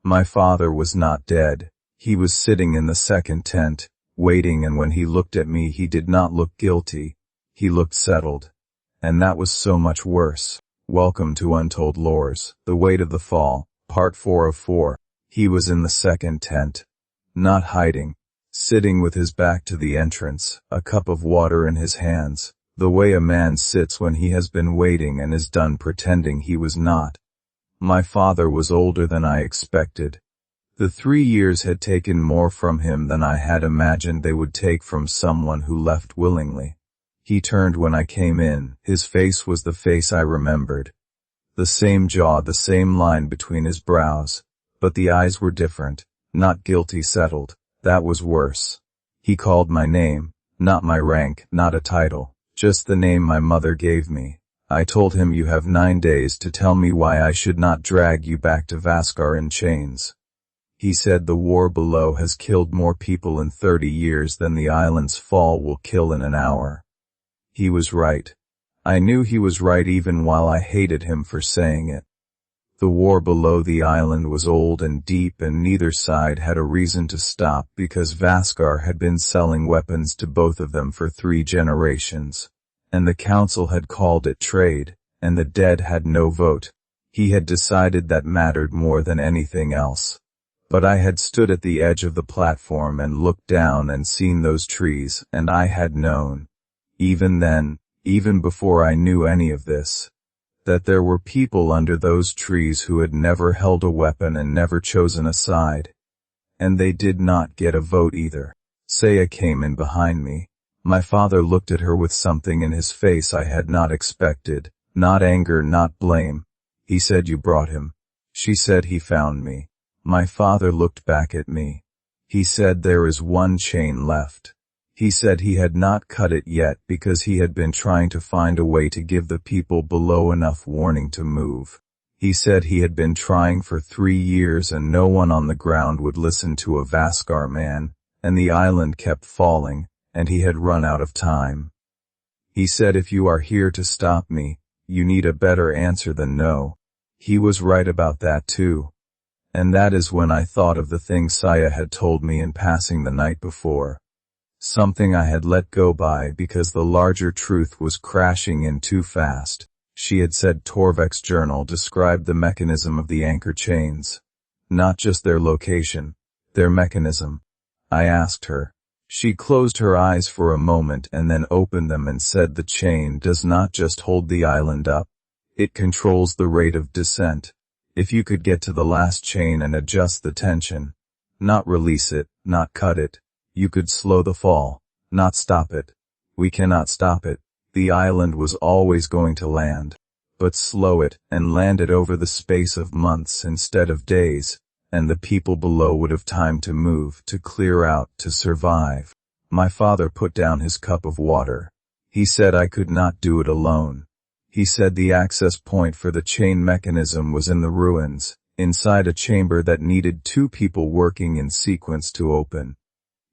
My father was not dead. He was sitting in the second tent, waiting, and when he looked at me he did not look guilty. He looked settled. And that was so much worse. Welcome to Untold Lores, The Weight of the Fall, Part 4 of 4. He was in the second tent. Not hiding. Sitting with his back to the entrance, a cup of water in his hands, the way a man sits when he has been waiting and is done pretending he was not. My father was older than I expected. The 3 years had taken more from him than I had imagined they would take from someone who left willingly. He turned when I came in. His face was the face I remembered. The same jaw, the same line between his brows. But the eyes were different, not guilty, settled. That was worse. He called my name, not my rank, not a title, just the name my mother gave me. I told him, you have 9 days to tell me why I should not drag you back to Vaskar in chains. He said the war below has killed more people in 30 years than the island's fall will kill in an hour. He was right. I knew he was right even while I hated him for saying it. The war below the island was old and deep, and neither side had a reason to stop because Vaskar had been selling weapons to both of them for 3 generations. And the council had called it trade, and the dead had no vote. He had decided that mattered more than anything else. But I had stood at the edge of the platform and looked down and seen those trees, and I had known. Even then, even before I knew any of this, that there were people under those trees who had never held a weapon and never chosen a side. And they did not get a vote either. Saya came in behind me. My father looked at her with something in his face I had not expected, not anger, not blame. He said, you brought him. She said, he found me. My father looked back at me. He said, there is 1 chain left. He said he had not cut it yet because he had been trying to find a way to give the people below enough warning to move. He said he had been trying for 3 years and no one on the ground would listen to a Vaskar man, and the island kept falling, and he had run out of time. He said, if you are here to stop me, you need a better answer than no. He was right about that too. And that is when I thought of the thing Saya had told me in passing the night before. Something I had let go by because the larger truth was crashing in too fast. She had said Torvek's journal described the mechanism of the anchor chains. Not just their location, their mechanism. I asked her. She closed her eyes for a moment and then opened them and said the chain does not just hold the island up. It controls the rate of descent. If you could get to the last chain and adjust the tension, not release it, not cut it, you could slow the fall, not stop it. We cannot stop it. The island was always going to land. But slow it and land it over the space of months instead of days, and the people below would have time to move, to clear out, to survive. My father put down his cup of water. He said I could not do it alone. He said the access point for the chain mechanism was in the ruins, inside a chamber that needed 2 people working in sequence to open.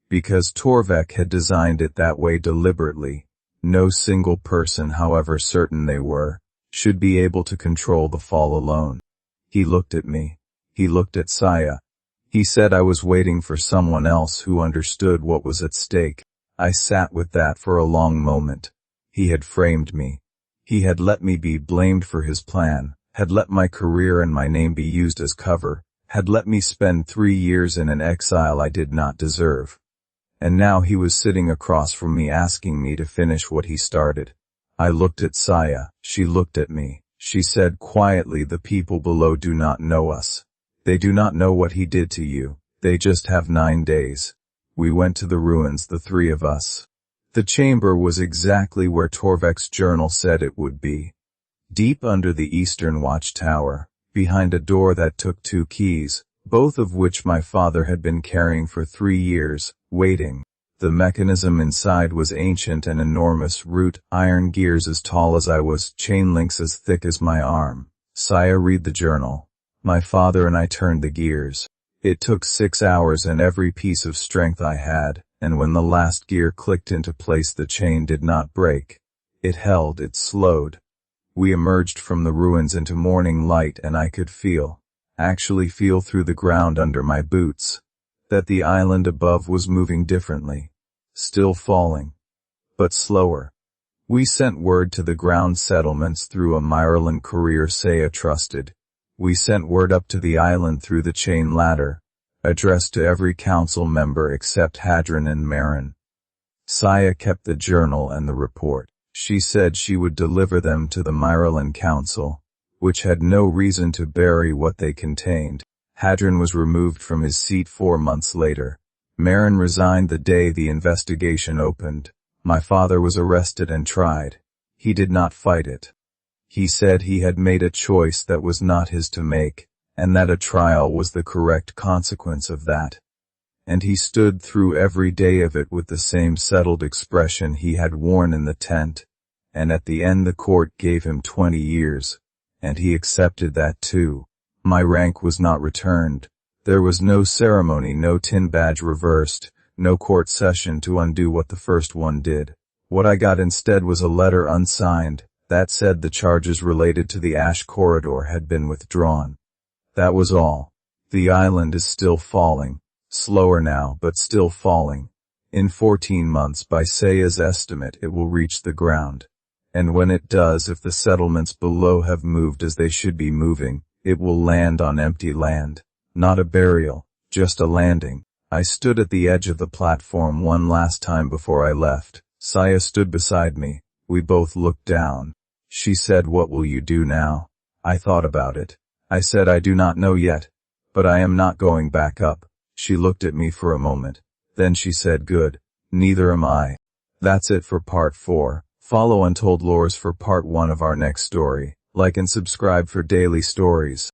Because Torvek had designed it that way deliberately, no single person, however certain they were, should be able to control the fall alone. He looked at me. He looked at Saya. He said I was waiting for someone else who understood what was at stake. I sat with that for a long moment. He had framed me. He had let me be blamed for his plan, had let my career and my name be used as cover, had let me spend 3 years in an exile I did not deserve. And now he was sitting across from me asking me to finish what he started. I looked at Saya. She looked at me. She said quietly, the people below do not know us. They do not know what he did to you. They just have 9 days. We went to the ruins, the 3 of us. The chamber was exactly where Torvek's journal said it would be. Deep under the eastern watchtower, behind a door that took 2 keys, both of which my father had been carrying for 3 years, waiting. The mechanism inside was ancient and enormous, root iron gears as tall as I was, chain links as thick as my arm. Saya, read the journal. My father and I turned the gears. It took 6 hours and every piece of strength I had, and when the last gear clicked into place the chain did not break. It held, it slowed. We emerged from the ruins into morning light and I could feel, actually feel through the ground under my boots, that the island above was moving differently, still falling, but slower. We sent word to the ground settlements through a Maryland courier Saya trusted. We sent word up to the island through the chain ladder, addressed to every council member except Hadron and Marin. Saya kept the journal and the report. She said she would deliver them to the Maryland Council, which had no reason to bury what they contained. Hadron was removed from his seat 4 months later. Marin resigned the day the investigation opened. My father was arrested and tried. He did not fight it. He said he had made a choice that was not his to make, and that a trial was the correct consequence of that. And he stood through every day of it with the same settled expression he had worn in the tent, and at the end the court gave him 20 years, and he accepted that too. My rank was not returned. There was no ceremony, no tin badge reversed, no court session to undo what the first one did. What I got instead was a letter unsigned that said the charges related to the Ash Corridor had been withdrawn. That was all. The island is still falling. Slower now, but still falling. In 14 months, by Saya's estimate, it will reach the ground. And when it does, if the settlements below have moved as they should be moving, it will land on empty land. Not a burial, just a landing. I stood at the edge of the platform one last time before I left. Saya stood beside me. We both looked down. She said, "What will you do now?" I thought about it. I said, "I do not know yet, but I am not going back up." She looked at me for a moment. Then she said, "Good. Neither am I." That's it for part 4. Follow Untold Lores for part 1 of our next story. Like and subscribe for daily stories.